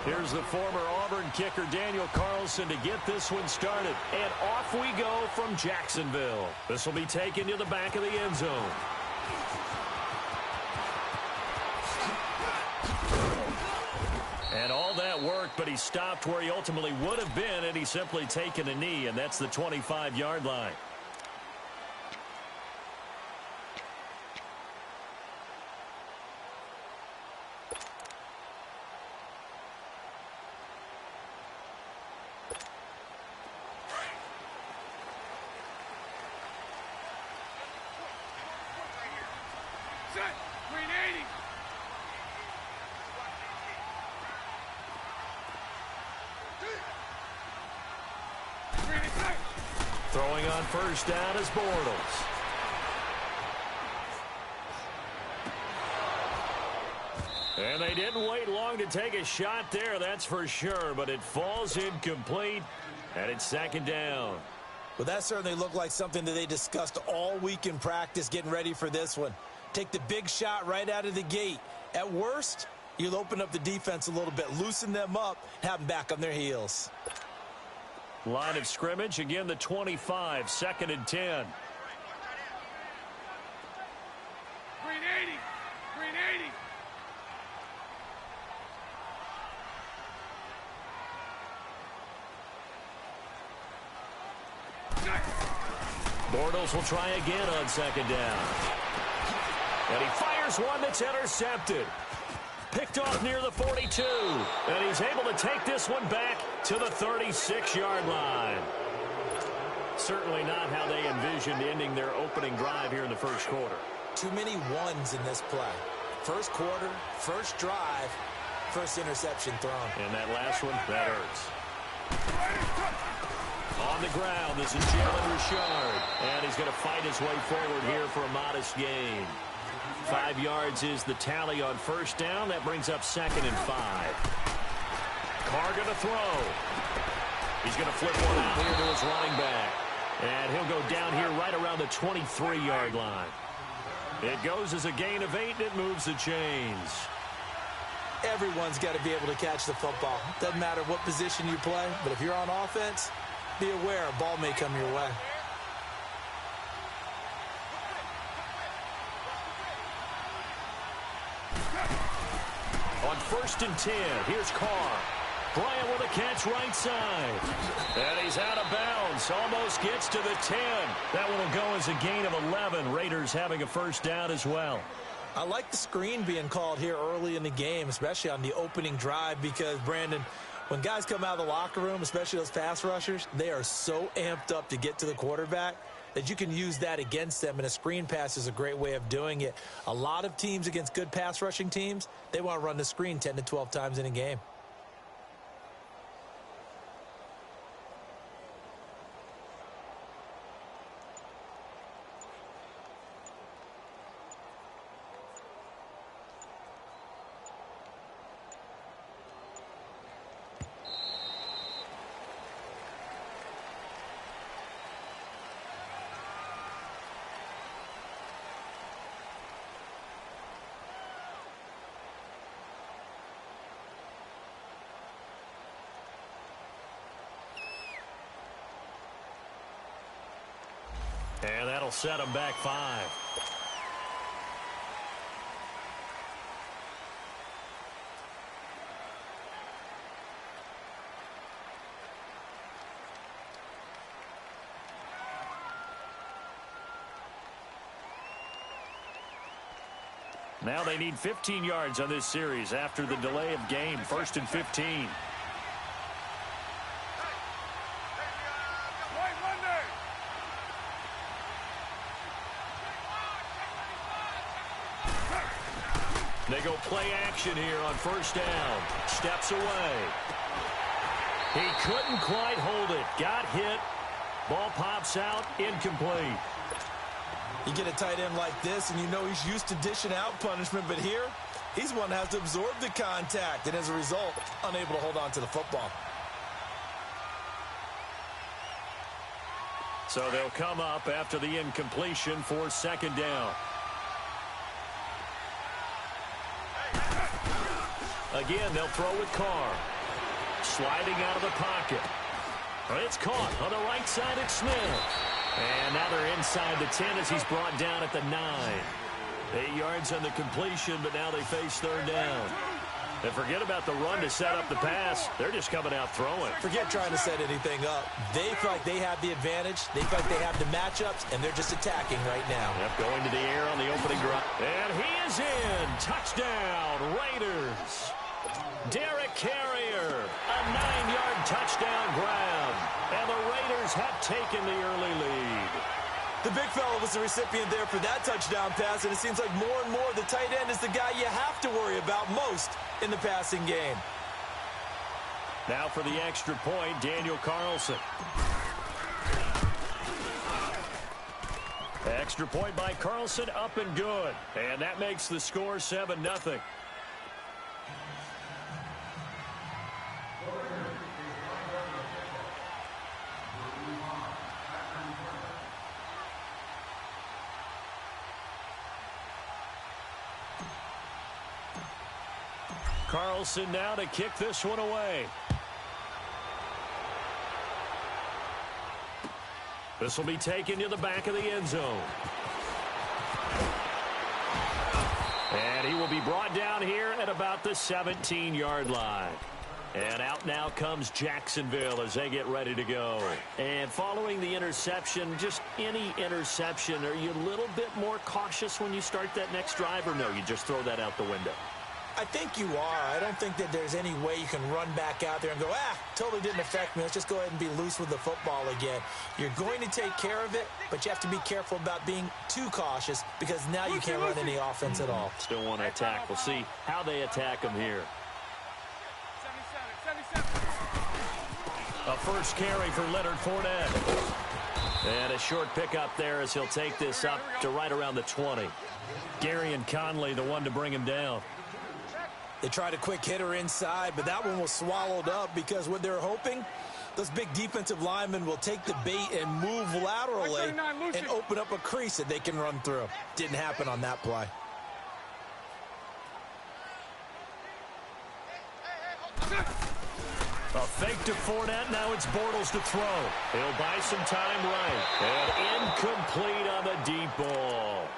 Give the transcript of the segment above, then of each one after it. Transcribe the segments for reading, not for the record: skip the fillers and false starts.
Here's the former Auburn kicker Daniel Carlson to get this one started. And off we go from Jacksonville. This will be taken to the back of the end zone. And all that worked, but he stopped where he ultimately would have been, and he's simply taken a knee, and that's the 25-yard line. Throwing on first down is Bortles. And they didn't wait long to take a shot there, that's for sure, but it falls incomplete, and it's second down. Well, that certainly looked like something that they discussed all week in practice getting ready for this one. Take the big shot right out of the gate. At worst, you'll open up the defense a little bit, loosen them up, have them back on their heels. Line of scrimmage, again the 25, second and 10. Green 80, green 80. Bortles will try again on second down. And he fires one that's intercepted. Picked off near the 42. And he's able to take this one back to the 36-yard line. Certainly not how they envisioned ending their opening drive here in the first quarter. Too many ones in this play. First quarter, first drive, first interception thrown. And that last one, that hurts. On the ground, this is Jalen Richard. And he's going to fight his way forward here for a modest gain. 5 yards is the tally on first down. That brings up second and 5. Carr going to throw. He's going to flip one out here to his running back. And he'll go down here right around the 23-yard line. It goes as a gain of 8, and it moves the chains. Everyone's got to be able to catch the football. Doesn't matter what position you play, but if you're on offense, be aware a ball may come your way. On first and 10, here's Carr. Bryant with a catch right side. And he's out of bounds. Almost gets to the 10. That one will go as a gain of 11. Raiders having a first down as well. I like the screen being called here early in the game, especially on the opening drive, because, Brandon, when guys come out of the locker room, especially those pass rushers, they are so amped up to get to the quarterback that you can use that against them, and a screen pass is a great way of doing it. A lot of teams against good pass rushing teams, they want to run the screen 10 to 12 times in a game. And that'll set them back 5. Now they need 15 yards on this series after the delay of game. First and 15. They go play action here on first down. Steps away. He couldn't quite hold it. Got hit. Ball pops out. Incomplete. You get a tight end like this, and you know he's used to dishing out punishment, but here, he's one that has to absorb the contact, and as a result, unable to hold on to the football. So they'll come up after the incompletion for second down. Again, they'll throw with Carr. sliding out of the pocket. It's caught on the right side at Smith. And now they're inside the 10 as he's brought down at the 9. 8 yards on the completion, but now they face third down. And forget about the run to set up the pass. They're just coming out throwing. Forget trying to set anything up. They feel like they have the advantage. They feel like they have the matchups, and they're just attacking right now. Yep, going to the air on the opening drive. And he is in. Touchdown, Raiders. Derek Carrier, a 9-yard touchdown grab. And the Raiders have taken the early lead. The big fella was the recipient there for that touchdown pass, and it seems like more and more the tight end is the guy you have to worry about most in the passing game. Now for the extra point, Daniel Carlson. Extra point by Carlson, up and good. And that makes the score 7-0. Carlson now to kick this one away. This will be taken to the back of the end zone. And he will be brought down here at about the 17-yard line. And out now comes Jacksonville as they get ready to go. And following the interception, just any interception, are you a little bit more cautious when you start that next drive, or no, you just throw that out the window? I think you are. I don't think that there's any way you can run back out there and go, totally didn't affect me. Let's just go ahead and be loose with the football again. You're going to take care of it, but you have to be careful about being too cautious because now you can't run any offense at all. Still want to attack. We'll see how they attack them here. 77. A first carry for Leonard Fournette. And a short pickup there as he'll take this up to right around the 20. Gary and Conley, the one to bring him down. They tried a quick hitter inside, but that one was swallowed up because what they're hoping, those big defensive linemen will take the bait and move laterally and open up a crease that they can run through. Didn't happen on that play. A fake to Fournette. Now it's Bortles to throw. He'll buy some time right. And incomplete on the deep ball.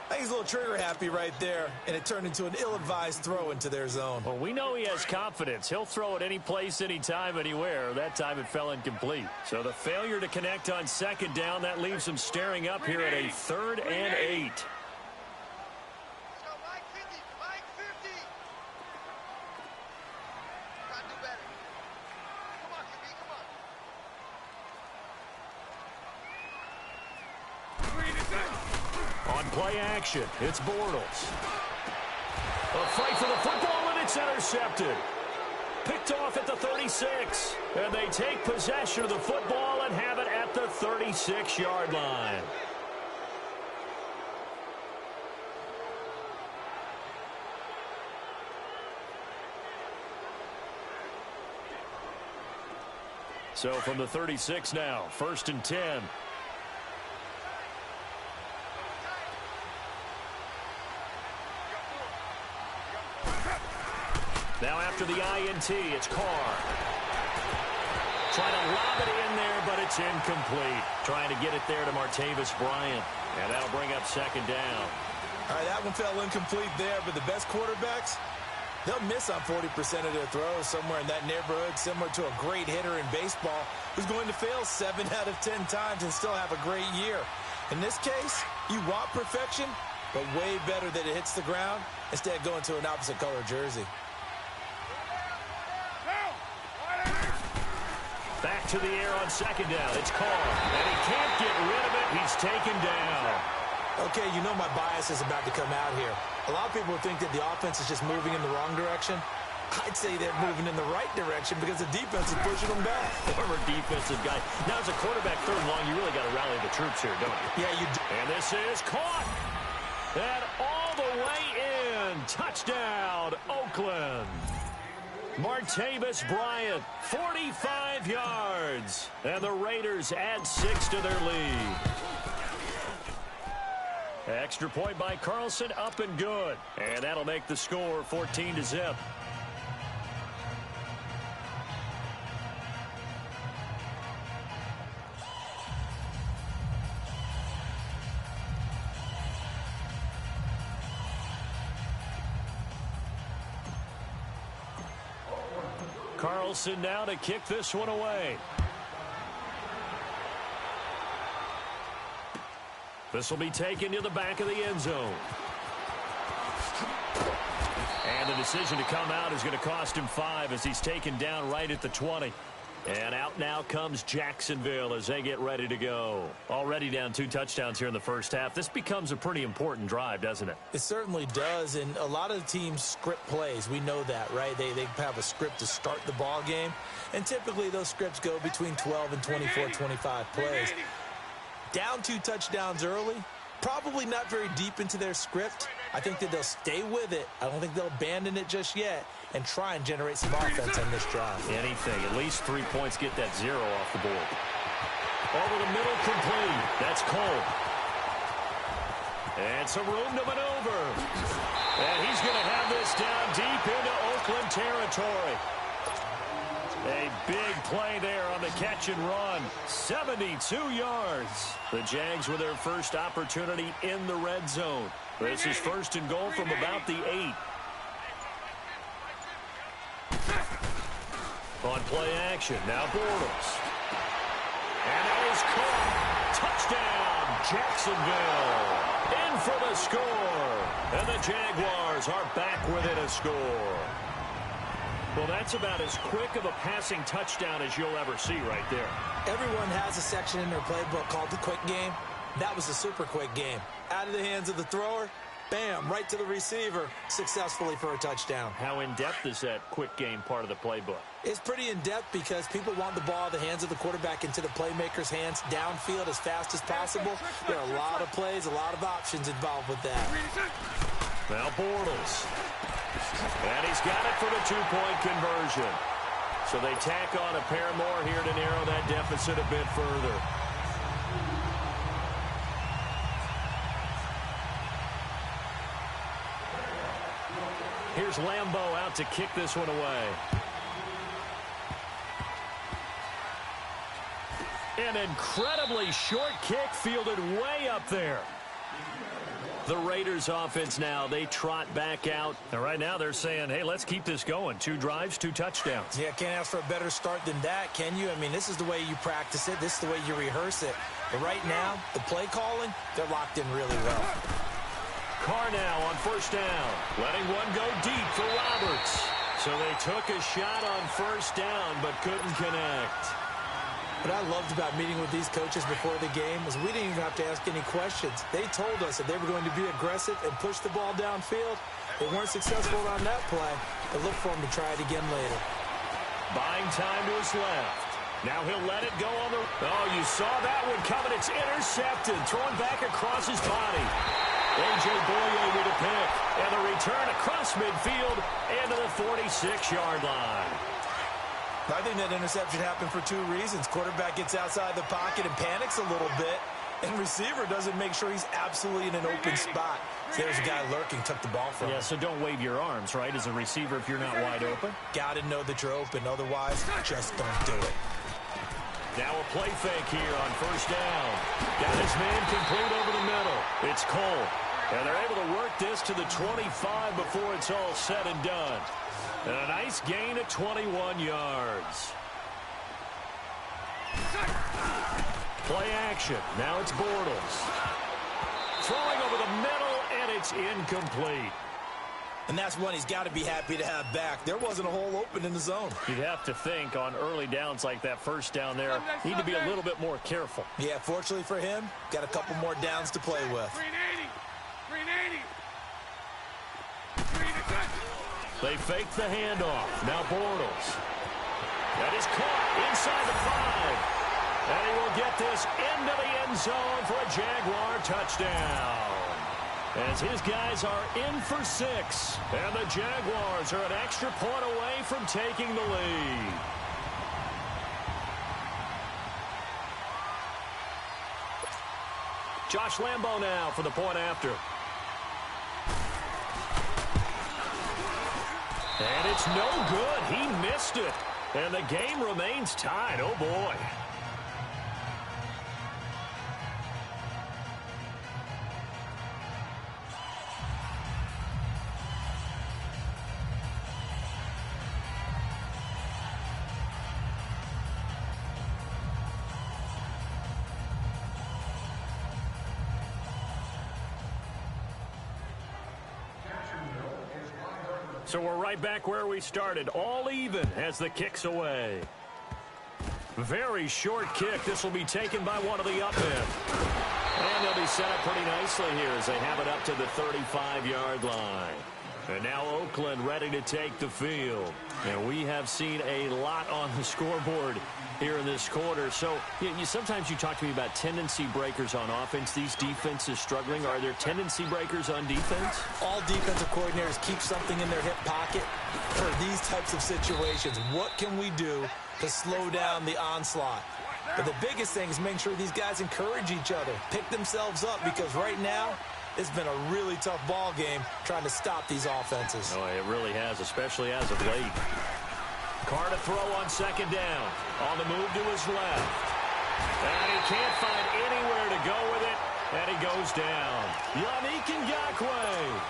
I think he's a little trigger happy right there, and it turned into an ill-advised throw into their zone. Well, we know he has confidence. He'll throw it any place, anytime, anywhere. That time it fell incomplete. So the failure to connect on second down, that leaves him staring up here at a 3rd and 8. On play action, it's Bortles. A fight for the football, and it's intercepted. Picked off at the 36. And they take possession of the football and have it at the 36-yard line. So from the 36 now, 1st and 10. Now after the INT, it's Carr. Trying to lob it in there, but it's incomplete. Trying to get it there to Martavis Bryant. And that'll bring up 2nd down. All right, that one fell incomplete there, but the best quarterbacks, they'll miss on 40% of their throws somewhere in that neighborhood, similar to a great hitter in baseball who's going to fail 7 out of 10 times and still have a great year. In this case, you want perfection, but way better that it hits the ground instead of going to an opposite color jersey. Back to the air on 2nd down. It's Carr, and he can't get rid of it. He's taken down. Okay, you know my bias is about to come out here. A lot of people think that the offense is just moving in the wrong direction. I'd say they're moving in the right direction because the defense is pushing them back. Former defensive guy. Now, as a quarterback 3rd and long, you really got to rally the troops here, don't you? Yeah, you do. And this is caught. And all the way in. Touchdown, Oakland. Martavis Bryant, 45 yards. And the Raiders add 6 to their lead. Extra point by Carlson, up and good. And that'll make the score 14-0. Carlson now to kick this one away. This will be taken to the back of the end zone. And the decision to come out is going to cost him 5 as he's taken down right at the 20. And out now comes Jacksonville as they get ready to go. Already down 2 touchdowns here in the first half. This becomes a pretty important drive, doesn't it? It certainly does, and a lot of the teams script plays. We know that, right? They have a script to start the ball game, and typically those scripts go between 12 and 24, 25 plays. Down 2 touchdowns early, probably not very deep into their script. I think that they'll stay with it. I don't think they'll abandon it just yet and try and generate some offense on this drive. Anything. At least 3 points, get that 0 off the board. Over the middle, complete. That's Cole. And some room to maneuver. And he's going to have this down deep into Oakland territory. A big play there on the catch and run. 72 yards. The Jags with their first opportunity in the red zone. This is 1st and goal from about the 8. On play action, now Bortles. And that is caught. Touchdown, Jacksonville. In for the score. And the Jaguars are back within a score. Well, that's about as quick of a passing touchdown as you'll ever see right there. Everyone has a section in their playbook called the quick game. That was a super quick game. Out of the hands of the thrower, bam, right to the receiver, successfully for a touchdown. How in-depth is that quick game part of the playbook? It's pretty in-depth because people want the ball out of the hands of the quarterback into the playmaker's hands downfield as fast as possible. There are a lot of plays, a lot of options involved with that. Now Bortles. And he's got it for the 2-point conversion. So they tack on a pair more here to narrow that deficit a bit further. Here's Lambeau out to kick this one away. An incredibly short kick fielded way up there. The Raiders offense now, they trot back out. And right now they're saying, hey, let's keep this going. 2 drives, 2 touchdowns. Yeah, can't ask for a better start than that, can you? I mean, this is the way you practice it. This is the way you rehearse it. But right now, the play calling, they're locked in really well. Carr now on 1st down. Letting one go deep for Roberts. So they took a shot on 1st down, but couldn't connect. What I loved about meeting with these coaches before the game is we didn't even have to ask any questions. They told us that they were going to be aggressive and push the ball downfield. They weren't successful on that play, but look for them to try it again later. Buying time to his left. Now he'll let it go on the... Oh, you saw that one coming. It's intercepted. Thrown back across his body. A.J. Boye with a pick. And the return across midfield into the 46-yard line. I think that interception happened for 2 reasons. Quarterback gets outside the pocket and panics a little bit, and receiver doesn't make sure he's absolutely in an open spot. So there's a guy lurking, took the ball from him. Yeah, so don't wave your arms, right, as a receiver if you're not wide open. Got to know that you're open. Otherwise, just don't do it. Now a play fake here on 1st down. Got his man complete over the middle. It's Cole. And they're able to work this to the 25 before it's all said and done. And a nice gain of 21 yards. Play action. Now it's Bortles. Throwing over the middle, and it's incomplete. And that's one he's got to be happy to have back. There wasn't a hole open in the zone. You'd have to think on early downs like that 1st down there, need to be a little bit more careful. Yeah, fortunately for him, got a couple more downs to play with. 380. They fake the handoff. Now Bortles. That is caught inside the 5. And he will get this into the end zone for a Jaguar touchdown. As his guys are in for 6. And the Jaguars are an extra point away from taking the lead. Josh Lambeau now for the point after. And it's no good. He missed it. And the game remains tied. Oh, boy. So we're right back where we started, all even as the kick's away. Very short kick. This will be taken by one of the up men. And they'll be set up pretty nicely here as they have it up to the 35-yard line. And now Oakland ready to take the field. And we have seen a lot on the scoreboard here in this quarter. So sometimes you talk to me about tendency breakers on offense. These defenses struggling. Are there tendency breakers on defense? All defensive coordinators keep something in their hip pocket for these types of situations. What can we do to slow down the onslaught? But the biggest thing is making sure these guys encourage each other, pick themselves up, because right now it's been a really tough ball game trying to stop these offenses. Oh, it really has, especially as of late. Carr to throw on second down. On the move to his left. And he can't find anywhere to go with it. And he goes down. Yannick Ngakoue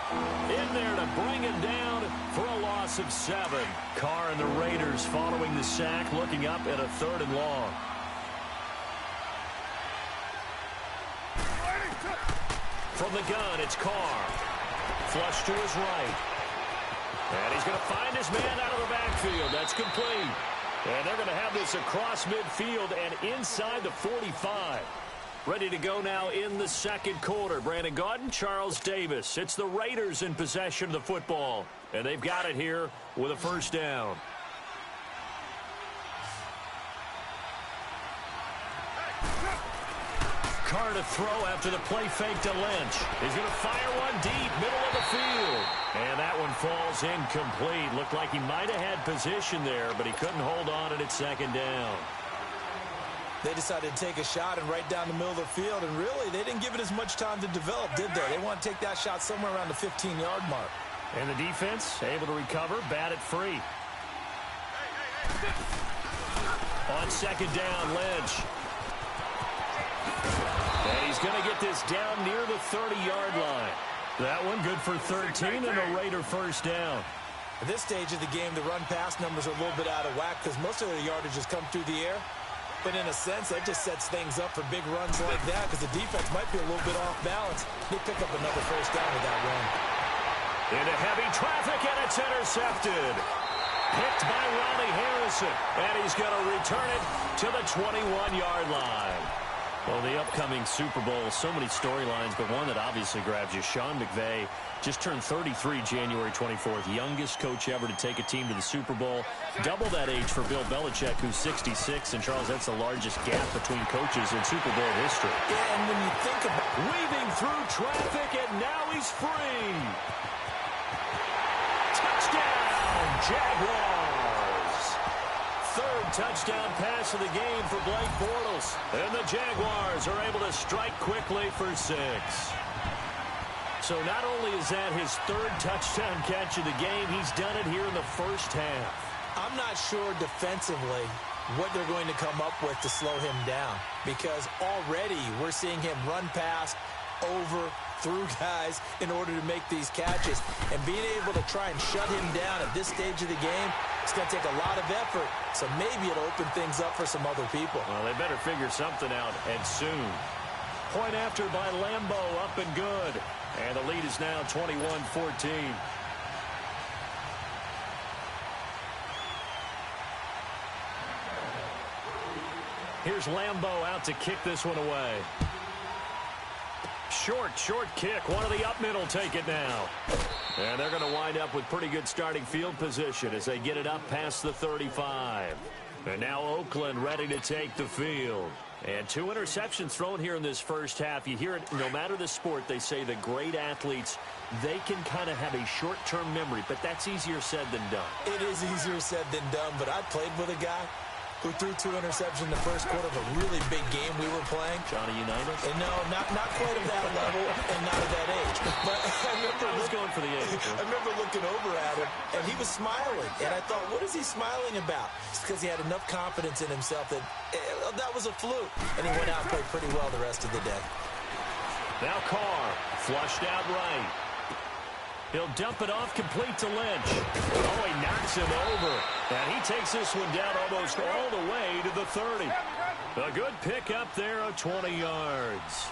in there to bring it down for a loss of 7. Carr and the Raiders following the sack, looking up at a 3rd and long. From the gun, it's Carr. Flush to his right. And he's going to find his man out of the backfield. That's complete. And they're going to have this across midfield and inside the 45. Ready to go now in the second quarter. Brandon Gaudin, Charles Davis. It's the Raiders in possession of the football. And they've got it here with a first down. Carr to throw after the play fake to Lynch. He's going to fire one deep, middle of the field. And that one falls incomplete. Looked like he might have had position there, but he couldn't hold on at second down. They decided to take a shot and right down the middle of the field, and really, they didn't give it as much time to develop, did they? They want to take that shot somewhere around the 15-yard mark. And the defense able to recover, bat it free. On second down, Lynch. And he's going to get this down near the 30-yard line. That one good for 13 and a Raider first down. At this stage of the game, the run-pass numbers are a little bit out of whack because most of their yardage has come through the air. But in a sense, that just sets things up for big runs like that because the defense might be a little bit off balance. They pick up another first down with that run. Into heavy traffic, and it's intercepted. Picked by Ronnie Harrison, and he's going to return it to the 21-yard line. Well, the upcoming Super Bowl, so many storylines, but one that obviously grabs you. Sean McVay just turned 33 January 24th, youngest coach ever to take a team to the Super Bowl. Double that age for Bill Belichick, who's 66. And, Charles, that's the largest gap between coaches in Super Bowl history. Yeah, and when you think about weaving through traffic, and now he's free. Touchdown, Jaguars. Third touchdown pass of the game for Blake Bortles. And the Jaguars are able to strike quickly for 6. So not only is that his third touchdown catch of the game, he's done it here in the first half. I'm not sure defensively what they're going to come up with to slow him down, because already we're seeing him run past, over, through guys in order to make these catches. And being able to try and shut him down at this stage of the game, it's going to take a lot of effort. So maybe it'll open things up for some other people. Well, they better figure something out, and soon. Point after by Lambo, up and good. And the lead is now 21-14. Here's Lambo out to kick this one away. Short kick. One of the up middle take it now. And they're going to wind up with pretty good starting field position as they get it up past the 35. And now Oakland ready to take the field. And 2 interceptions thrown here in this first half. You hear it, no matter the sport, they say the great athletes, they can kind of have a short-term memory, but that's easier said than done. It is easier said than done, but I played with a guy who threw 2 interceptions in the first quarter of a really big game we were playing. Johnny Unitas? And no, not quite at that level and not at that age. But I was going for the age. I remember looking over at him, and he was smiling. And I thought, what is he smiling about? It's because he had enough confidence in himself that that was a fluke. And he went out and played pretty well the rest of the day. Now Carr, flushed out right. He'll dump it off complete to Lynch. Oh, he knocks him over. And he takes this one down almost all the way to the 30. A good pick up there of 20 yards.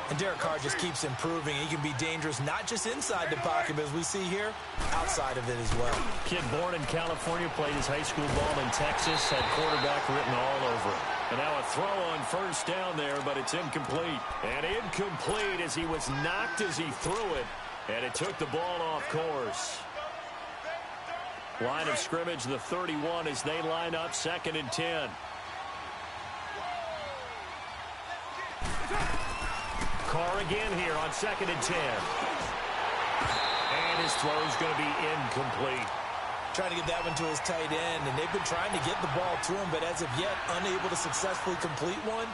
And Derek Carr just keeps improving. He can be dangerous not just inside the pocket, but as we see here, outside of it as well. Kid born in California, played his high school ball in Texas, had quarterback written all over it. And now a throw on first down there, but it's incomplete. And incomplete as he was knocked as he threw it, and it took the ball off course. Line of scrimmage, the 31 as they line up 2nd and 10. Carr again here on 2nd and 10. And his throw is going to be incomplete. Trying to get that one to his tight end, and they've been trying to get the ball to him, but as of yet, unable to successfully complete one.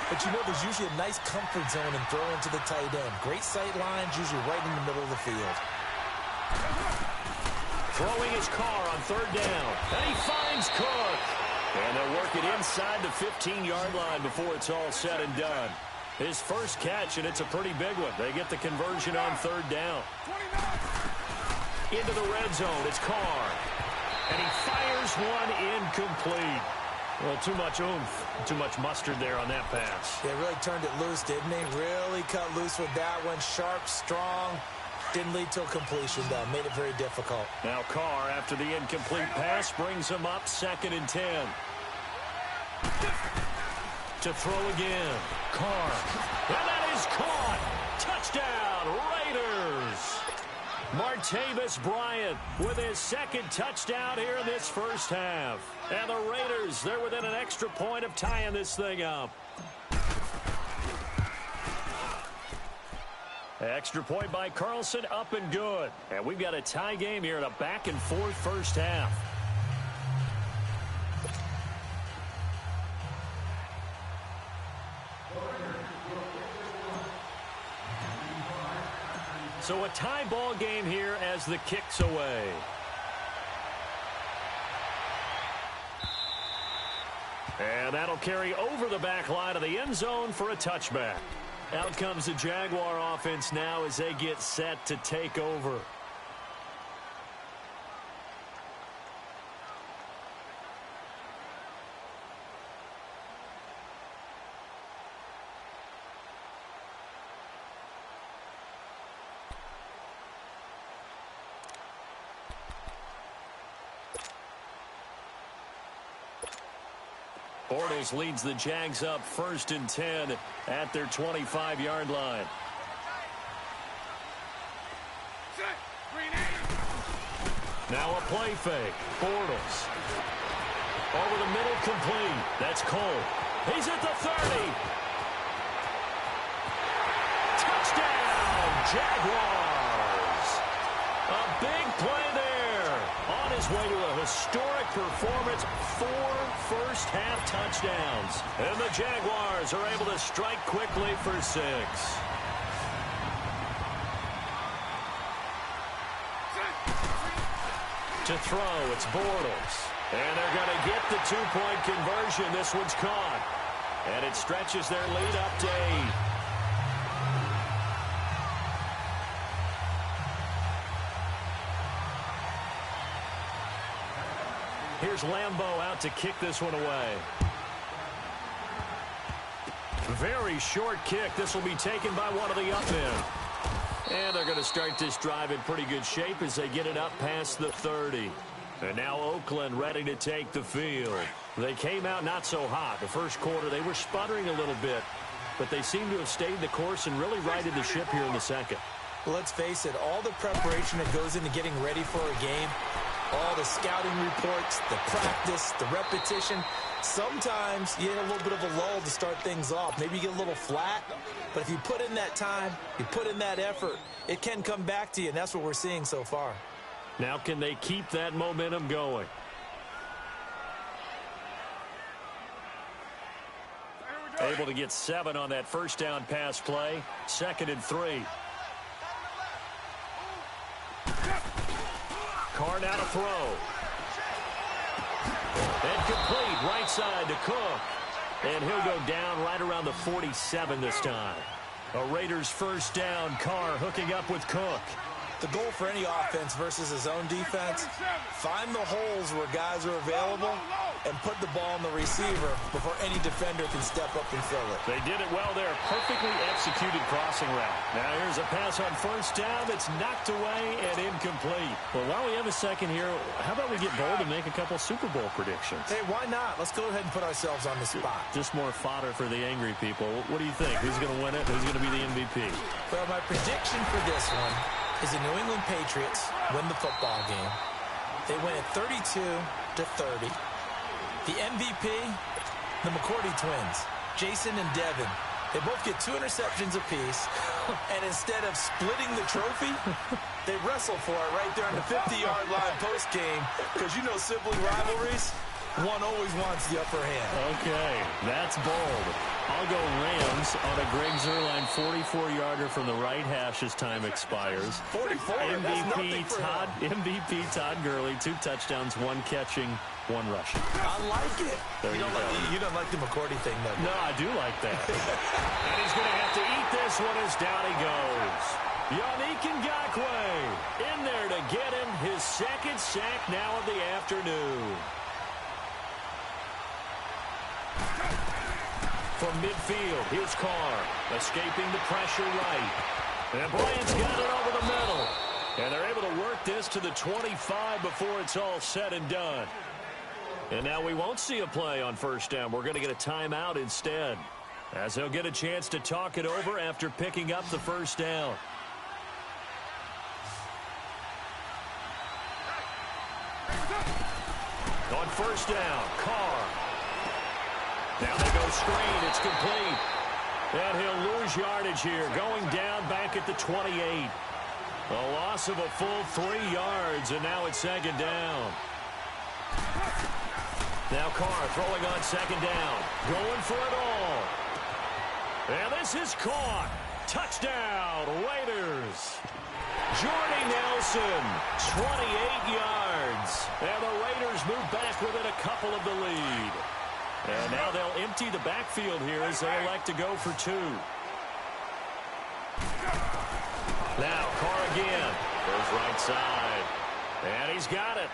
But you know there's usually a nice comfort zone in throwing to the tight end. Great sight lines, usually right in the middle of the field. Throwing his Carr on 3rd down. And he finds Cook. And they'll work it inside the 15-yard line before it's all said and done. His first catch, and it's a pretty big one. They get the conversion on 3rd down. Into the red zone, it's Carr. And he fires one incomplete. Well, too much oomph, too much mustard there on that pass. They really turned it loose, didn't they? Really cut loose with that one. Sharp, strong. Didn't lead to a completion, though. Made it very difficult. Now Carr, after the incomplete pass, brings him up 2nd and 10. To throw again. Carr. And that is caught. Touchdown, Raiders. Martavis Bryant with his 2nd touchdown here in this first half. And the Raiders, they're within an extra point of tying this thing up. Extra point by Carlson, up and good. And we've got a tie game here in a back-and-forth first half. So a tie ball game here as the kick's away. And that'll carry over the back line of the end zone for a touchback. Out comes the Jaguar offense now as they get set to take over. Bortles leads the Jags up 1st and 10 at their 25-yard line. Now a play fake. Bortles. Over the middle, complete. That's Cole. He's at the 30. Touchdown, Jaguars. A big play there. On his way to a historic performance, 4 first-half touchdowns. And the Jaguars are able to strike quickly for 6. To throw, it's Bortles. And they're going to get the 2-point conversion. This one's caught. And it stretches their lead up to 8. Here's Lambeau out to kick this one away. Very short kick. This will be taken by one of the up men. And they're going to start this drive in pretty good shape as they get it up past the 30. And now Oakland ready to take the field. They came out not so hot. The first quarter, they were sputtering a little bit. But they seem to have stayed the course and really righted the ship here in the second. Well, let's face it, all the preparation that goes into getting ready for a game, all the scouting reports, the practice, the repetition, sometimes you get a little bit of a lull to start things off. Maybe you get a little flat, but if you put in that time, you put in that effort, it can come back to you, and that's what we're seeing so far. Now can they keep that momentum going? Able to get 7 on that first down pass play. 2nd and 3. Carr now to throw. And complete right side to Cook. And he'll go down right around the 47 this time. A Raiders first down. Carr hooking up with Cook. The goal for any offense versus his own defense, find the holes where guys are available and put the ball on the receiver before any defender can step up and fill it. They did it well there. Perfectly executed crossing route. Now here's a pass on first down that's knocked away and incomplete. Well, while we have a second here, how about we get bold and make a couple Super Bowl predictions? Hey, why not? Let's go ahead and put ourselves on the spot. Just more fodder for the angry people. What do you think? Who's going to win it? Who's going to be the MVP? Well, my prediction for this one is the New England Patriots win the football game. They win it 32-30. The MVP, the McCourty twins, Jason and Devin. They both get 2 interceptions apiece, and instead of splitting the trophy, they wrestle for it right there on the 50-yard line post-game, because you know sibling rivalries, one always wants the upper hand. Okay, that's bold. I'll go Rams on a Greg Zuerlein 44-yarder from the right hash as time expires. 44, MVP Todd Gurley, 2 touchdowns, 1 catching, 1 rushing. I like it. You don't like the McCourty thing, though. No, I do like that. And he's going to have to eat this one as down he goes. Yannick Ngakoue in there to get him his second sack now of the afternoon. From midfield, here's Carr, escaping the pressure right. And Bryant's got it over the middle. And they're able to work this to the 25 before it's all said and done. And now we won't see a play on first down. We're going to get a timeout instead, as they'll get a chance to talk it over after picking up the first down. On first down, Carr. Now they go screen. It's complete. And he'll lose yardage here. Going down back at the 28. A loss of a full 3 yards, and now it's second down. Now Carr throwing on second down. Going for it all. And this is caught. Touchdown, Raiders. Jordy Nelson, 28 yards. And the Raiders move back within a couple of the lead. And now they'll empty the backfield here as they elect to go for 2. Now Carr again. Goes right side. And he's got it.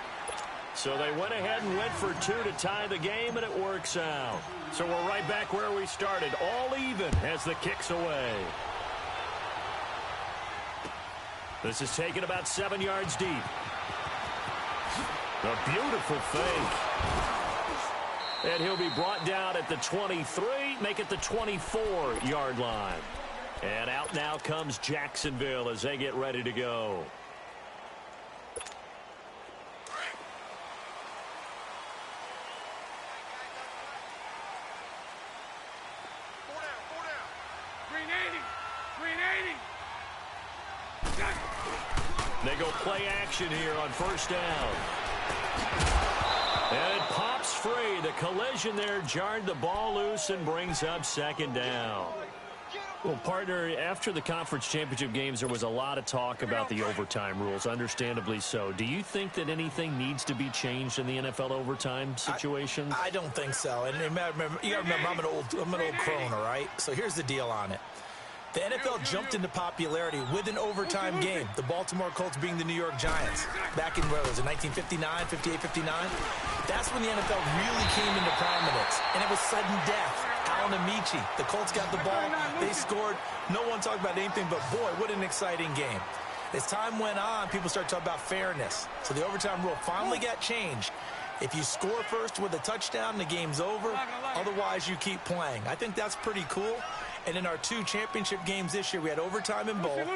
So they went ahead and went for 2 to tie the game, and it works out. So we're right back where we started. All even as the kick's away. This is taken about 7 yards deep. A beautiful fake. And he'll be brought down at the 23, make it the 24-yard line. And out now comes Jacksonville as they get ready to go. They go play action here on first down. And it pops free. The collision there jarred the ball loose and brings up second down. Well, partner, after the conference championship games, there was a lot of talk about the overtime rules, understandably so. Do you think that anything needs to be changed in the NFL overtime situation? I don't think so. And you gotta remember, I'm an old crone, all right? So here's the deal on it. The NFL jumped into popularity with an overtime game. The Baltimore Colts being the New York Giants. Back in, where was it, 1959, 58, 59? That's when the NFL really came into prominence. And it was sudden death. Allen Amici, the Colts got the ball. They scored. No one talked about anything but, boy, what an exciting game. As time went on, people started talking about fairness. So the overtime rule finally got changed. If you score first with a touchdown, the game's over. Otherwise, you keep playing. I think that's pretty cool. And in our 2 championship games this year, we had overtime in both.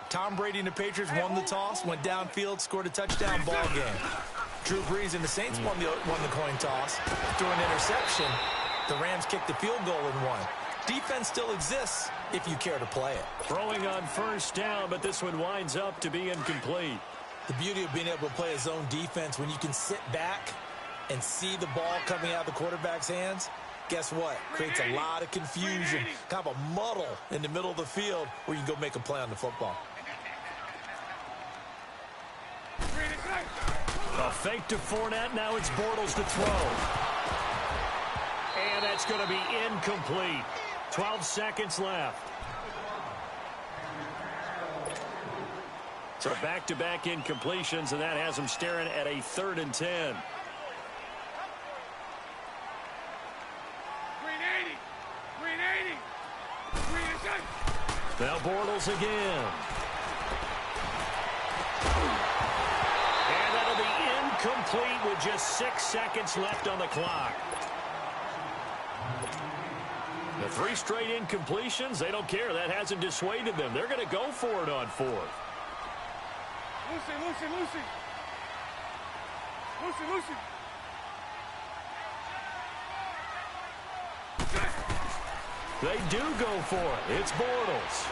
Tom Brady and the Patriots won the toss, went downfield, scored a touchdown, ball game. Drew Brees and the Saints won the coin toss. Threw an interception. The Rams kicked the field goal and won. Defense still exists if you care to play it. Throwing on first down, but this one winds up to be incomplete. The beauty of being able to play a zone defense when you can sit back and see the ball coming out of the quarterback's hands, guess what? Creates a lot of confusion, kind of a muddle in the middle of the field where you can go make a play on the football. A fake to Fournette. Now it's Bortles to throw. And that's going to be incomplete. 12 seconds left. So back-to-back incompletions, and that has them staring at a 3rd and 10. Now Bortles again. And that'll be incomplete with just 6 seconds left on the clock. The 3 straight incompletions, they don't care. That hasn't dissuaded them. They're going to go for it on 4th. Lucy. They do go for it. It's Bortles.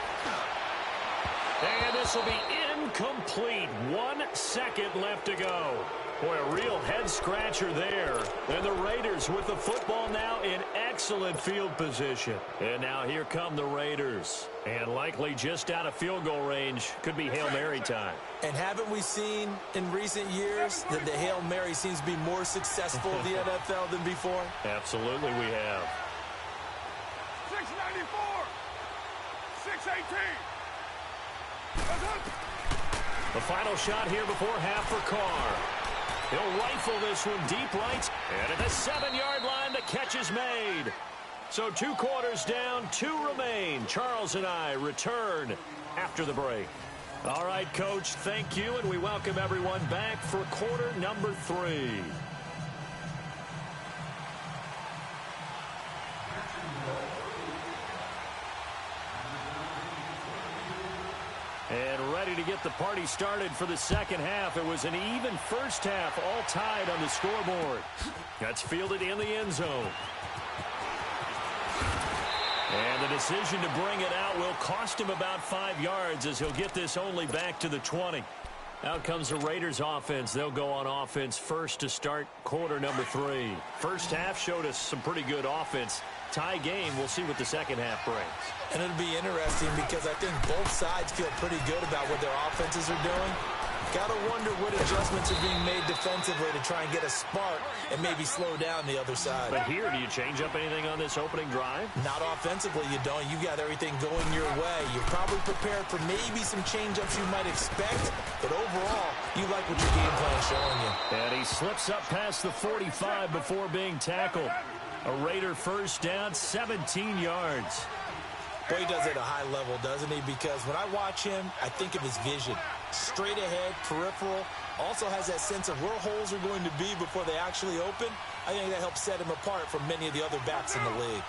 And this will be incomplete. 1 second left to go. Boy, a real head-scratcher there. And the Raiders with the football now in excellent field position. And now here come the Raiders. And likely just out of field goal range. Could be Hail Mary time. And haven't we seen in recent years that the Hail Mary seems to be more successful in the NFL than before? Absolutely we have. 694. 618. The final shot here before half for Carr. He'll rifle this one deep right. And at the 7-yard line, the catch is made. So 2 quarters down, 2 remain. Charles and I return after the break. All right, Coach, thank you, and we welcome everyone back for quarter number 3. And ready to get the party started for the second half. It was an even first half, all tied on the scoreboard. That's fielded in the end zone. And the decision to bring it out will cost him about 5 yards as he'll get this only back to the 20. Out comes the Raiders offense. They'll go on offense first to start quarter number 3. First half showed us some pretty good offense. Tie game, we'll see what the second half brings. And it'll be interesting because I think both sides feel pretty good about what their offenses are doing. Got to wonder what adjustments are being made defensively to try and get a spark and maybe slow down the other side. But here, do you change up anything on this opening drive? Not offensively, you don't. You got everything going your way. You're probably prepared for maybe some change-ups you might expect, but overall, you like what your game plan is showing you. And he slips up past the 45 before being tackled. A Raider first down, 17 yards. Boy, he does it at a high level, doesn't he? Because when I watch him, I think of his vision. Straight ahead, peripheral. Also has that sense of where holes are going to be before they actually open. I think that helps set him apart from many of the other backs in the league.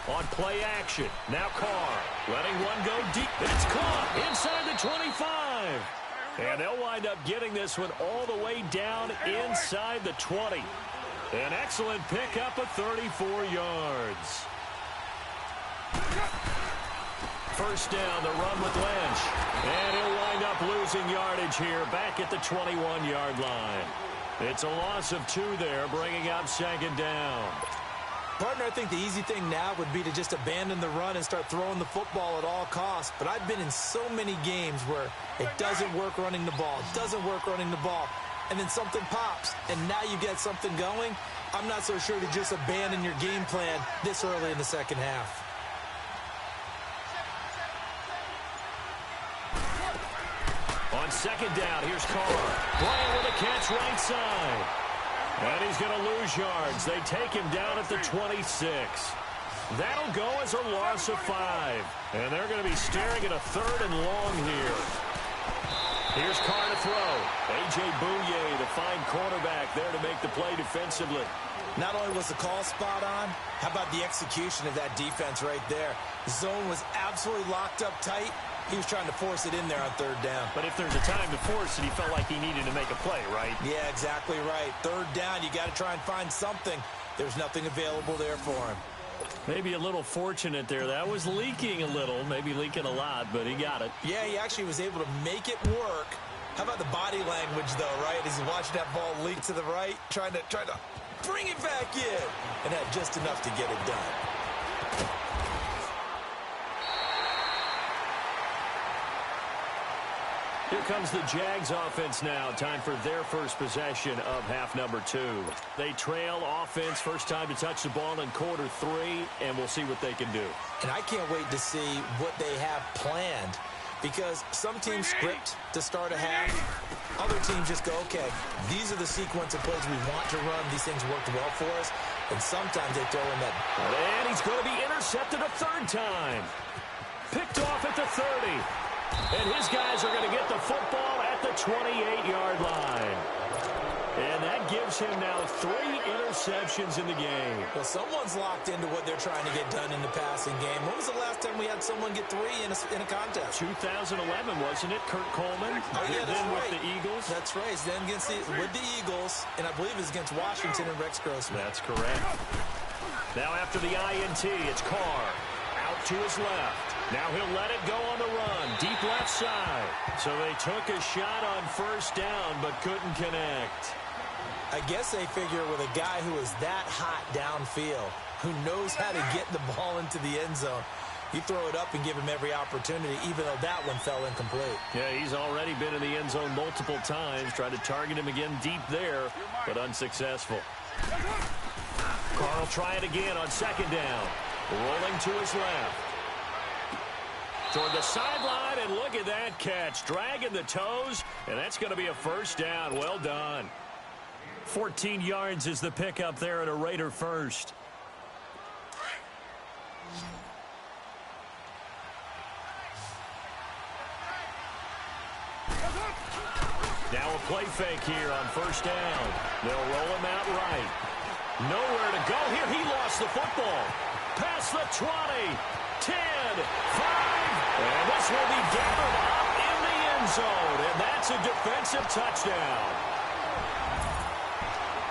On play action, now Carr letting one go deep. It's caught inside the 25. And they'll wind up getting this one all the way down inside the 20. An excellent pickup of 34 yards. First down, the run with Lynch. And he'll wind up losing yardage here back at the 21-yard line. It's a loss of 2 there, bringing up second down. Partner, I think the easy thing now would be to just abandon the run and start throwing the football at all costs. But I've been in so many games where it doesn't work running the ball, and then something pops, and now you get something going. I'm not so sure to just abandon your game plan this early in the second half. On second down, here's Carr. Bryant with a catch right side. And he's going to lose yards. They take him down at the 26. That'll go as a loss of 5. And they're going to be staring at a 3rd and long here. Here's Carr to throw. A.J. Bouye, the fine quarterback, there to make the play defensively. Not only was the call spot on, how about the execution of that defense right there? The zone was absolutely locked up tight. He was trying to force it in there on 3rd down. But if there's a time to force it, he felt like he needed to make a play, right? Yeah, exactly right. 3rd down, you got to try and find something. There's nothing available there for him. Maybe a little fortunate there. That was leaking a little, maybe leaking a lot, but he got it. Yeah, he actually was able to make it work. How about the body language, though, right? As he watched that ball leak to the right, trying to bring it back in, and had just enough to get it done. Here comes the Jags offense now. Time for their first possession of half number 2. They trail offense, first time to touch the ball in quarter 3, and we'll see what they can do. And I can't wait to see what they have planned, because some teams script to start a half. Other teams just go, okay, these are the sequence of plays we want to run. These things worked well for us. And sometimes they throw in that. And he's going to be intercepted a third time. Picked off at the 30. And his guys are going to get the football at the 28-yard line. And that gives him now 3 interceptions in the game. Well, someone's locked into what they're trying to get done in the passing game. When was the last time we had someone get 3 in a contest? 2011, wasn't it? Kurt Coleman. Oh, yeah, that's then right. with the Eagles. That's right. It's then with the Eagles, and I believe it's against Washington and Rex Grossman. That's correct. Now after the INT, it's Carr. Out to his left. Now he'll let it go on the run. Deep left side. So they took a shot on first down, but couldn't connect. I guess they figure with a guy who is that hot downfield, who knows how to get the ball into the end zone, you throw it up and give him every opportunity, even though that one fell incomplete. Yeah, he's already been in the end zone multiple times. Tried to target him again deep there, but unsuccessful. Carr will try it again on second down. Rolling to his left. Toward the sideline, and look at that catch. Dragging the toes, and that's going to be a first down. Well done. 14 yards is the pickup there at a Raider first. Now a play fake here on first down. They'll roll him out right. Nowhere to go here. He lost the football. Past the 20, 10, 5. And this will be gathered up in the end zone. And that's a defensive touchdown.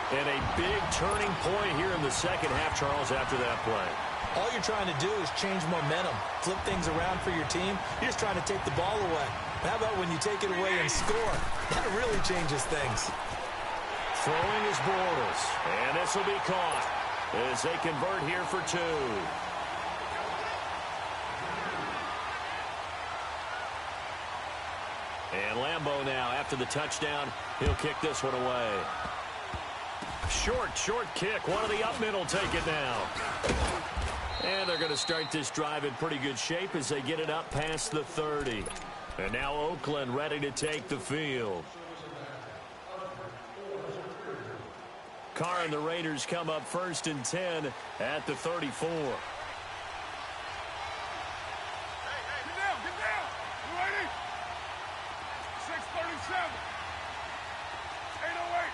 And a big turning point here in the second half, Charles, after that play. All you're trying to do is change momentum, flip things around for your team. You're just trying to take the ball away. How about when you take it away and score? That really changes things. Throwing is Bortles. And this will be caught as they convert here for 2. And Lambeau now, after the touchdown, he'll kick this one away. Short kick. One of the up middle take it now. And they're going to start this drive in pretty good shape as they get it up past the 30. And now Oakland ready to take the field. Carr and the Raiders come up 1st and 10 at the 34. Get down. You ready? 6:37. 8:08.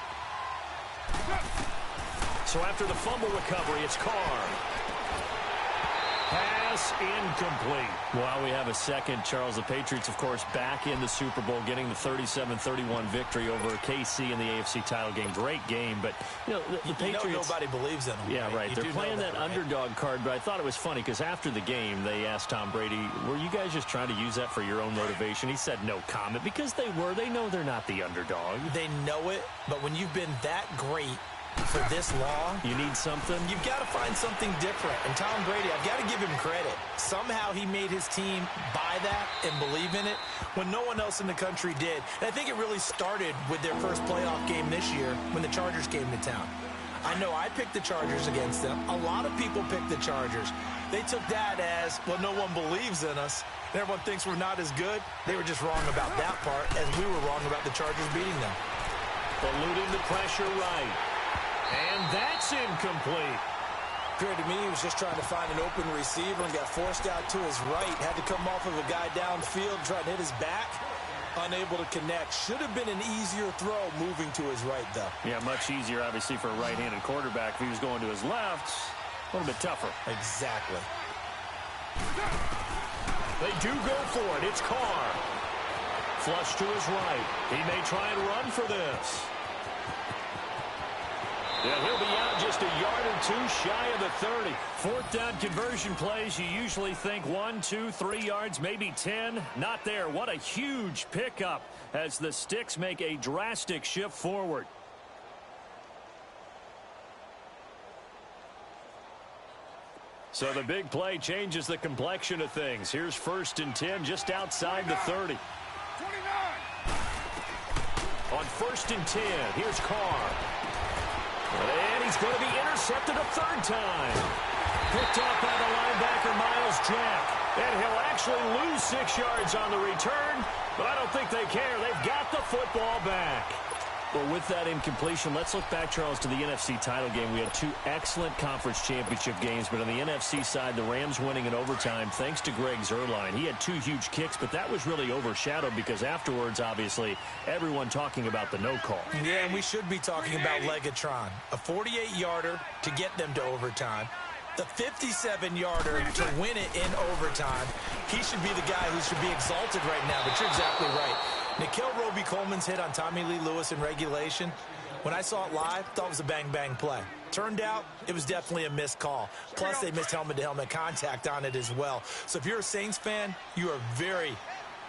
So after the fumble recovery, it's Carr. Pass incomplete. While we have a second, Charles, the Patriots, of course, back in the Super Bowl, getting the 37-31 victory over KC in the AFC title game. Great game, but, you know, the Patriots... nobody believes in them. Yeah, right. They're playing that underdog card, but I thought it was funny because after the game, they asked Tom Brady, were you guys just trying to use that for your own motivation? He said no comment because they were. They know they're not the underdog. They know it, but when you've been that great for this long, you need something. You've got to find something different. And Tom Brady, I've got to give him credit. Somehow he made his team buy that and believe in it when no one else in the country did. And I think it really started with their first playoff game this year when the Chargers came to town. I know I picked the Chargers against them. A lot of people picked the Chargers. They took that as, well, no one believes in us. And everyone thinks we're not as good. They were just wrong about that part, as we were wrong about the Chargers beating them. Eluding the pressure right. And that's incomplete. Appeared to me he was just trying to find an open receiver and got forced out to his right. Had to come off of a guy downfield, try to hit his back. Unable to connect. Should have been an easier throw moving to his right, though. Yeah, much easier, obviously, for a right-handed quarterback. If he was going to his left, a little bit tougher. Exactly. They do go for it. It's Carr. Flush to his right. He may try and run for this. Yeah, he'll be out just a yard or two shy of the 30. 4th down conversion plays, you usually think 1, 2, 3 yards, maybe 10. Not there. What a huge pickup as the Sticks make a drastic shift forward. So the big play changes the complexion of things. Here's 1st and 10 just outside the 30. 29. On 1st and 10, here's Carr. And he's going to be intercepted a 3rd time. Picked off by the linebacker, Miles Jack. And he'll actually lose 6 yards on the return, but I don't think they care. They've got the football back. Well, with that incompletion, let's look back, Charles, to the NFC title game. We had two excellent conference championship games, but on the NFC side, the Rams winning in overtime thanks to Greg Zuerlein. He had two huge kicks, but that was really overshadowed because afterwards, obviously, everyone talking about the no call. Yeah, and we should be talking about Legatron. A 48-yarder to get them to overtime. The 57-yarder to win it in overtime. He should be the guy who should be exalted right now, but you're exactly right. Nikhil Roby-Coleman's hit on Tommy Lee Lewis in regulation, when I saw it live, thought it was a bang-bang play. Turned out, it was definitely a missed call. Plus, they missed helmet-to-helmet contact on it as well. So if you're a Saints fan, you are very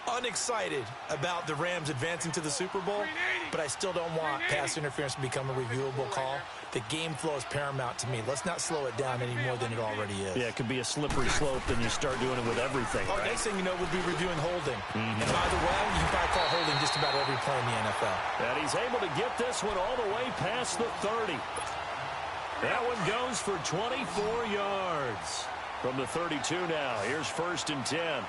unexcited about the Rams advancing to the Super Bowl, but I still don't want pass interference to become a reviewable call. The game flow is paramount to me. Let's not slow it down any more than it already is. Yeah, it could be a slippery slope, then you start doing it with everything, right? Next thing you know, we'll be reviewing holding. And by the way, you can probably call holding just about every play in the NFL. And he's able to get this one all the way past the 30. That one goes for 24 yards. From the 32 now, here's 1st and 10.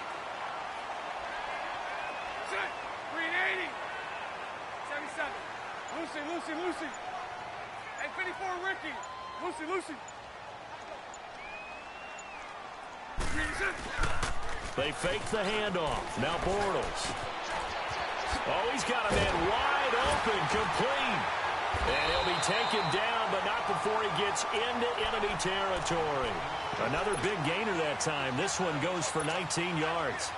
Set. 380. 77. Lucy. Hey, 54, Ricky. Lucy. They fake the handoff. Now Bortles. Oh, he's got a man wide open, complete. And he'll be taken down, but not before he gets into enemy territory. Another big gainer that time. This one goes for 19 yards.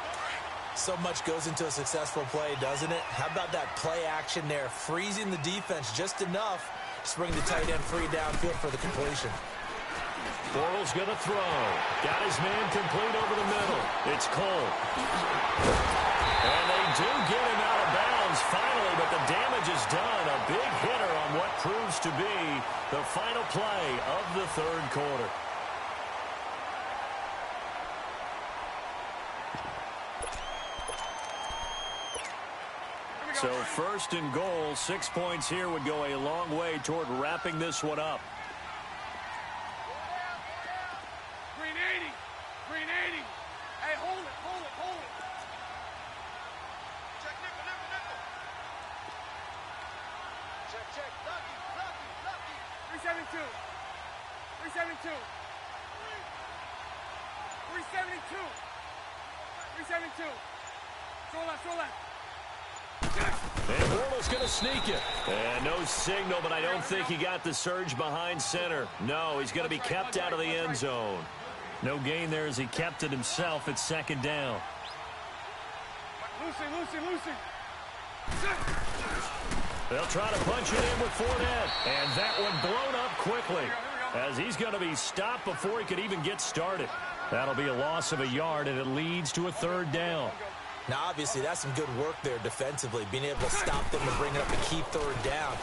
So much goes into a successful play, doesn't it? How about that play action there? Freezing the defense just enough to bring the tight end free downfield for the completion. Bortles going to throw. Got his man complete over the middle. It's Cole. And they do get him out of bounds finally, but the damage is done. A big hitter on what proves to be the final play of the third quarter. So 1st and goal, 6 points here would go a long way toward wrapping this one up. 380. Hey, hold it. Check nickel. Check. Lucky. 372. Throw left. And Bortles going to sneak it. And no signal, but I don't think he got the surge behind center. No, he's going to be kept out of the end zone. No gain there as he kept it himself at 2nd down. Lucy. They'll try to punch it in with Fournette. And that one blown up quickly as he's going to be stopped before he could even get started. That'll be a loss of a yard, and it leads to a 3rd down. Now, obviously, that's some good work there defensively, being able to stop them and bring up a key 3rd down.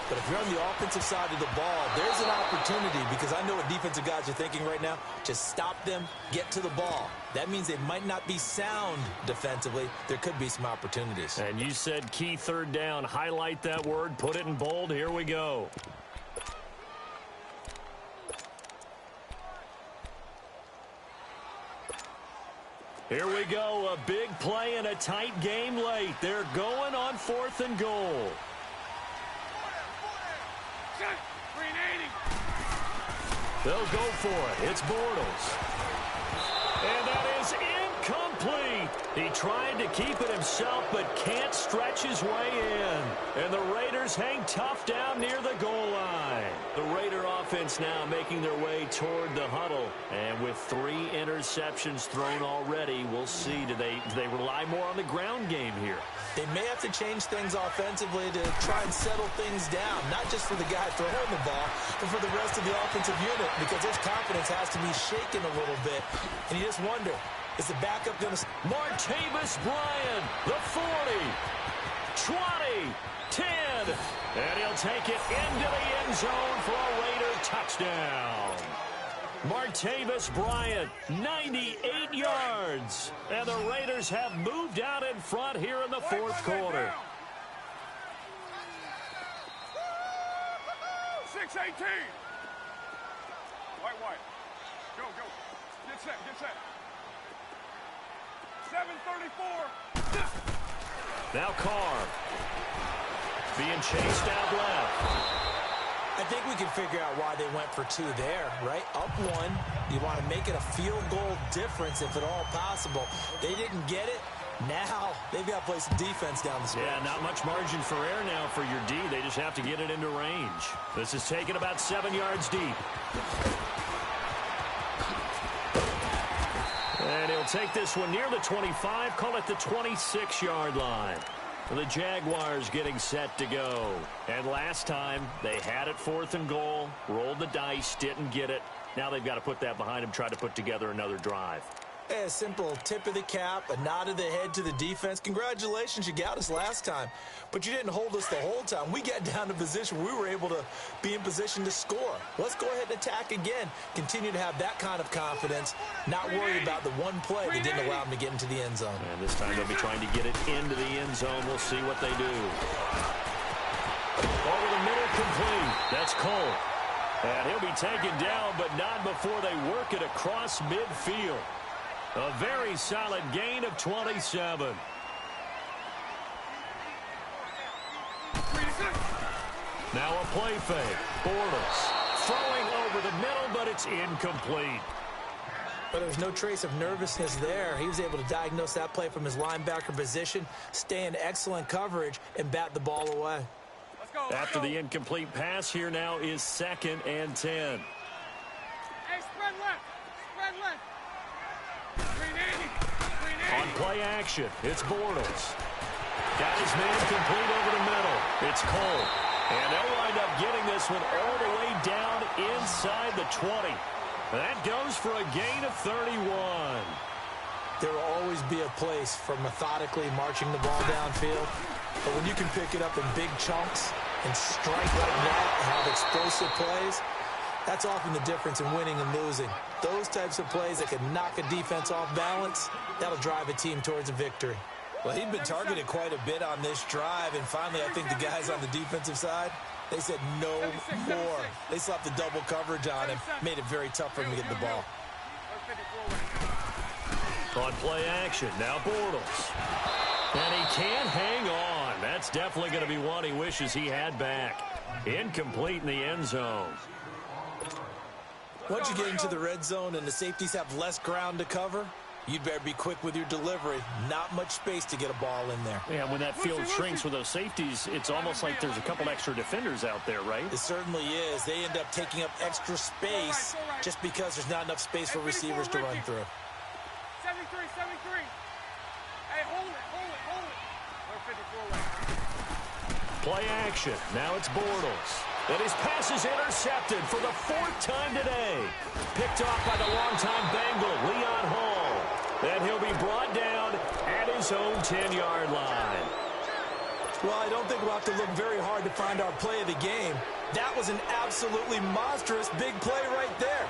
But if you're on the offensive side of the ball, there's an opportunity, because I know what defensive guys are thinking right now. Just stop them, get to the ball. That means they might not be sound defensively. There could be some opportunities. And you said key 3rd down. Highlight that word, put it in bold. Here we go. Here we go, a big play in a tight game late. They're going on 4th and goal. 380. They'll go for it. It's Bortles. And that is incomplete. He tried to keep it himself, but can't stretch his way in. And the Raiders hang tough down near the goal line. The Raider offense now making their way toward the huddle. And with 3 interceptions thrown already, we'll see. Do they rely more on the ground game here? They may have to change things offensively to try and settle things down, not just for the guy throwing the ball, but for the rest of the offensive unit, because his confidence has to be shaken a little bit. And you just wonder, is the backup going to... Martavis Bryant, the 40, 20, 10, and he'll take it into the end zone for a Raider touchdown. Martavis Bryant, 98 yards. And the Raiders have moved out in front here in the 4th quarter. 6-18. White. Go. Get set. 7:34. Now Carr. being chased out left. I think we can figure out why they went for 2 there, right? Up 1, you want to make it a field goal difference if at all possible. They didn't get it. Now they've got to play some defense down the stretch. Yeah, not much margin for error now for your D. They just have to get it into range. This is taken about 7 yards deep. And he'll take this one near the 25, call it the 26-yard line. The Jaguars getting set to go. And last time, they had it 4th and goal, rolled the dice, didn't get it. Now they've got to put that behind them, try to put together another drive. A simple tip of the cap, a nod of the head to the defense. Congratulations, you got us last time. But you didn't hold us the whole time. We got down to position. We were able to be in position to score. Let's go ahead and attack again. Continue to have that kind of confidence. Not worry about the one play that didn't allow them to get into the end zone. And this time they'll be trying to get it into the end zone. We'll see what they do. Over the middle, complete. That's Cole. And he'll be taken down, but not before they work it across midfield. A very solid gain of 27. Now a play fake. Bortles throwing over the middle, but it's incomplete. But there was no trace of nervousness there. He was able to diagnose that play from his linebacker position, stay in excellent coverage, and bat the ball away. After the incomplete pass, here now is 2nd and 10. Hey, spread left. Spread left. On play action, it's Bortles. Got his man complete over the middle. It's Cole. And they'll wind up getting this one all the way down inside the 20. That goes for a gain of 31. There will always be a place for methodically marching the ball downfield. But when you can pick it up in big chunks and strike like that and have explosive plays, that's often the difference in winning and losing. Those types of plays that can knock a defense off balance, that'll drive a team towards a victory. Well, he'd been targeted quite a bit on this drive, and finally I think the guys on the defensive side, they said no more. They slapped the double coverage on him, made it very tough for him to get the ball. On play action, now Bortles. And he can't hang on. That's definitely going to be one he wishes he had back. Incomplete in the end zone. Once you get into the red zone and the safeties have less ground to cover, you'd better be quick with your delivery. Not much space to get a ball in there. Yeah, when that field shrinks with those safeties, it's almost like there's a couple extra defenders out there, right? It certainly is. They end up taking up extra space just because there's not enough space for receivers to run through. 73, 73. Hey, hold it. Play action. Now it's Bortles. And his pass is intercepted for the 4th time today. Picked off by the longtime Bengal, Leon Hall. And he'll be brought down at his own 10-yard line. Well, I don't think we'll have to look very hard to find our play of the game. That was an absolutely monstrous big play right there.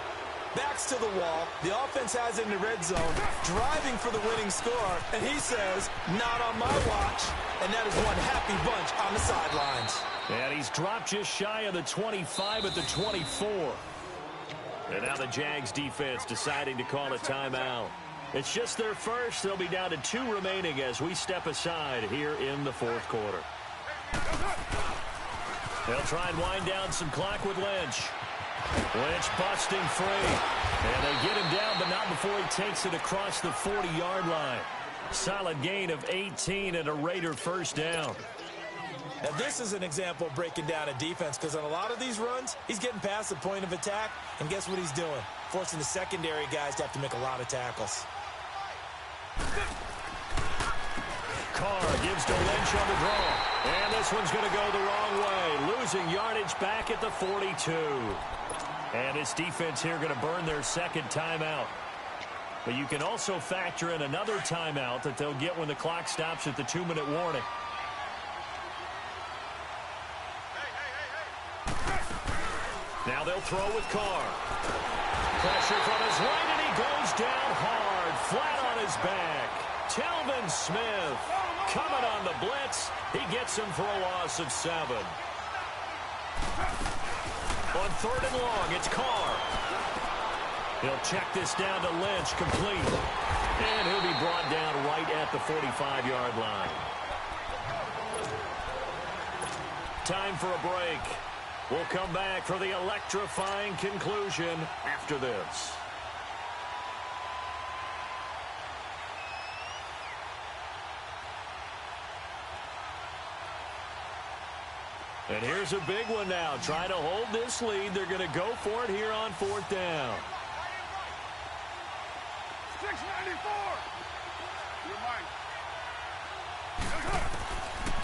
Backs to the wall. The offense has it in the red zone, driving for the winning score. And he says, not on my watch. And that is one happy bunch on the sidelines. And he's dropped just shy of the 25 at the 24. And now the Jags defense deciding to call a timeout. It's just their first. They'll be down to 2 remaining as we step aside here in the 4th quarter. They'll try and wind down some clock with Lynch. Lynch busting free. And they get him down, but not before he takes it across the 40-yard line. Solid gain of 18 and a Raider first down. Now, this is an example of breaking down a defense, because on a lot of these runs, he's getting past the point of attack, and guess what he's doing? Forcing the secondary guys to have to make a lot of tackles. Carr gives to Lynch on the draw. And this one's going to go the wrong way. Losing yardage back at the 42. And this defense here going to burn their 2nd timeout. But you can also factor in another timeout that they'll get when the clock stops at the 2-minute warning. Now they'll throw with Carr. Pressure from his right, and he goes down hard, flat on his back. Telvin Smith coming on the blitz. He gets him for a loss of 7. On 3rd and long, it's Carr. He'll check this down to Lynch, complete. And he'll be brought down right at the 45-yard line. time for a break. We'll come back for the electrifying conclusion after this. And here's a big one now. Trying to hold this lead. They're going to go for it here on 4th down. 694. You're mine.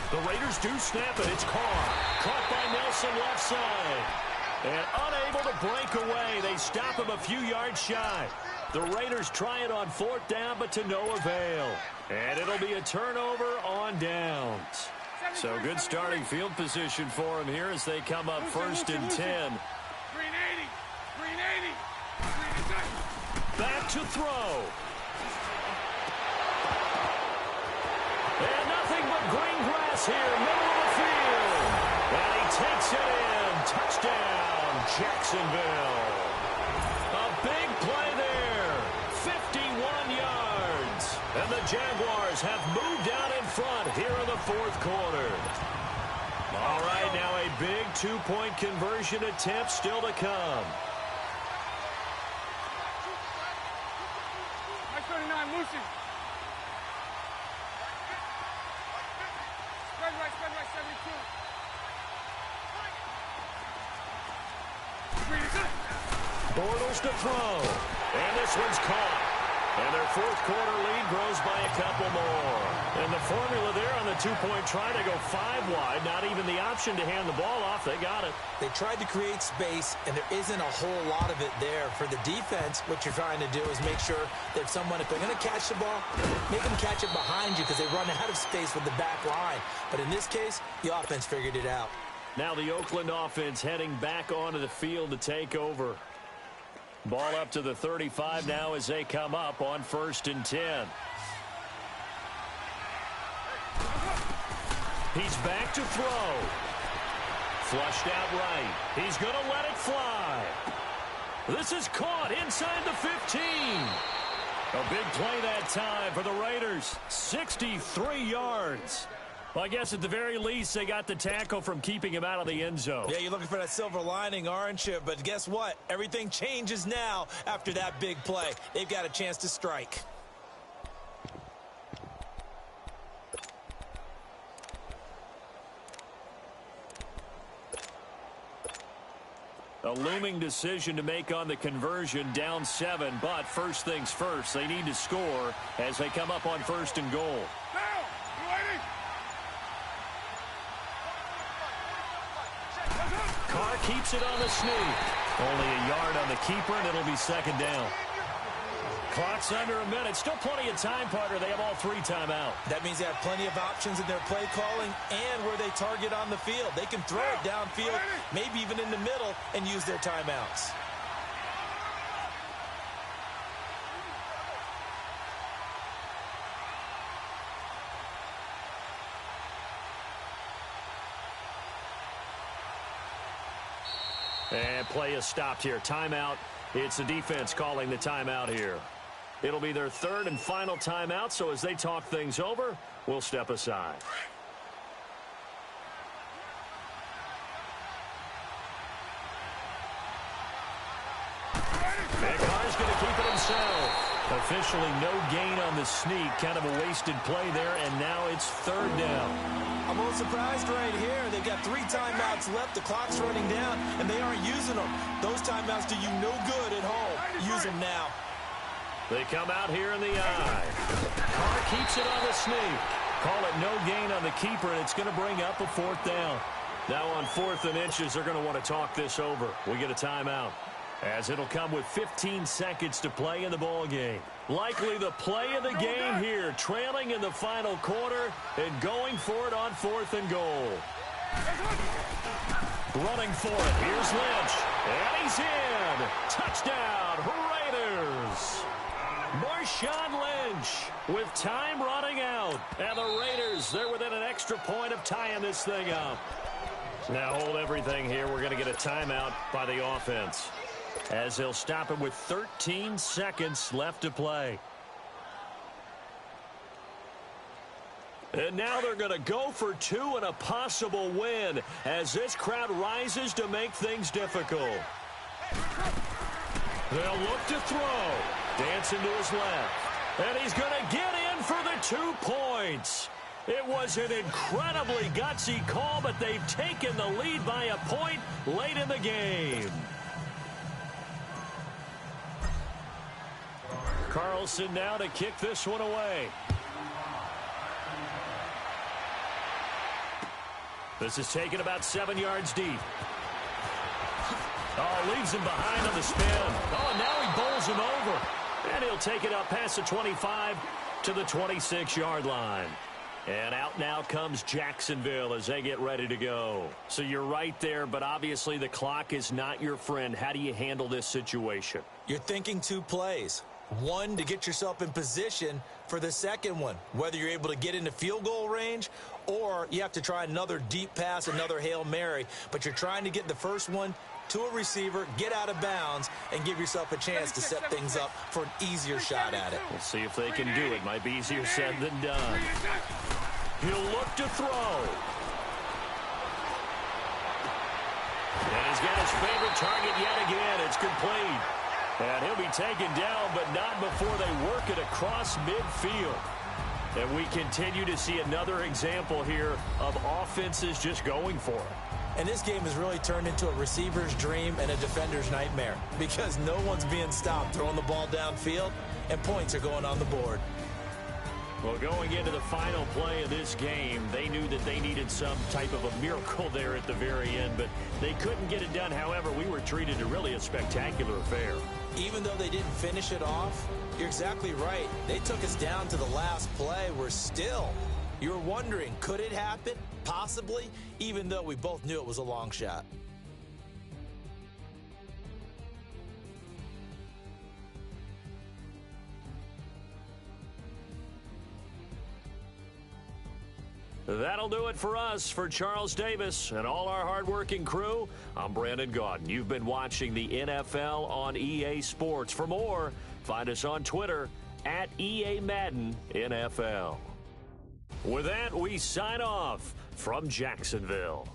The Raiders do snap it. It's Carr. Caught by Nelson left side. And unable to break away. They stop him a few yards shy. The Raiders try it on 4th down, but to no avail. And it'll be a turnover on downs. So good starting field position for him here as they come up 1st and 10. 380. 380. Back to throw. And nothing but green grass here, middle of the field. And he takes it in. Touchdown, Jacksonville. A big play there. 51 yards. And the Jaguars have moved out in front here in the 4th quarter. All right, now a big 2-point conversion attempt still to come. My 39, Lucy. Spread right, 72. Bortles to throw. And this one's caught. And their 4th quarter lead grows by a couple more. And the formula there on the 2-point try to go 5 wide. Not even the option to hand the ball off. They got it. They tried to create space, and there isn't a whole lot of it there. For the defense, what you're trying to do is make sure that someone, if they're going to catch the ball, make them catch it behind you because they run out of space with the back line. But in this case, the offense figured it out. Now the Oakland offense heading back onto the field to take over. Ball up to the 35 now as they come up on 1st and 10. He's back to throw. Flushed out right. He's going to let it fly. This is caught inside the 15. A big play that time for the Raiders. 63 yards. Well, I guess at the very least, they got the tackle from keeping him out of the end zone. Yeah, you're looking for that silver lining, aren't you? But guess what? Everything changes now after that big play. They've got a chance to strike. A looming decision to make on the conversion, down 7. But first things first, they need to score as they come up on 1st and goal. Carr keeps it on the sneak. Only a yard on the keeper, and it'll be 2nd down. Clock's under a minute. Still plenty of time, partner. They have all 3 timeout. That means they have plenty of options in their play calling and where they target on the field. They can throw it downfield, maybe even in the middle, and use their timeouts. And play is stopped here. Timeout. It's the defense calling the timeout here. It'll be their 3rd and final timeout, so as they talk things over, we'll step aside. And Carr's going to keep it himself. Officially no gain on the sneak. Kind of a wasted play there, and now it's 3rd down. I'm a little surprised right here. They've got 3 timeouts left. The clock's running down, and they aren't using them. Those timeouts do you no good at home. Use them now. They come out here in the eye. Carr keeps it on the sneak. Call it no gain on the keeper, and it's going to bring up a 4th down. Now on 4th and inches, they're going to want to talk this over. We get a timeout, as it'll come with 15 seconds to play in the ball game. Likely the play of the game here, trailing in the final quarter and going for it on 4th and goal. Running for it. Here's Lynch. And he's in. Touchdown, Raiders. Marshawn Lynch with time running out. And the Raiders, they're within an extra point of tying this thing up. Now hold everything here. We're going to get a timeout by the offense, as they'll stop it with 13 seconds left to play. And now they're going to go for two and a possible win as this crowd rises to make things difficult. They'll look to throw. Dancing to his left. And he's going to get in for the 2 points. It was an incredibly gutsy call, but they've taken the lead by a point late in the game. Carlson now to kick this one away. This is taken about 7 yards deep. Oh, leaves him behind on the spin. Oh, now he bowls him over. And he'll take it up past the 25 to the 26-yard line. And out now comes Jacksonville as they get ready to go. So you're right there, but obviously the clock is not your friend. How do you handle this situation? You're thinking 2 plays. One, to get yourself in position for the second one, whether you're able to get into field goal range or you have to try another deep pass, another Hail Mary. But you're trying to get the first one to a receiver, get out of bounds, and give yourself a chance to set things up for an easier shot at it. We'll see if they can do it. Might be easier said than done. He'll look to throw. And he's got his favorite target yet again. It's complete. And he'll be taken down, but not before they work it across midfield. And we continue to see another example here of offenses just going for it. And this game has really turned into a receiver's dream and a defender's nightmare because no one's being stopped throwing the ball downfield, and points are going on the board. Well, going into the final play of this game, they knew that they needed some type of a miracle there at the very end, but they couldn't get it done. However, we were treated to really a spectacular affair. Even though they didn't finish it off, you're exactly right. They took us down to the last play. We're still, you were wondering, could it happen? Possibly, even though we both knew it was a long shot. That'll do it for us. For Charles Davis and all our hardworking crew, I'm Brandon Gaudin. You've been watching the NFL on EA Sports. For more, find us on Twitter at EA Madden NFL. With that, we sign off from Jacksonville.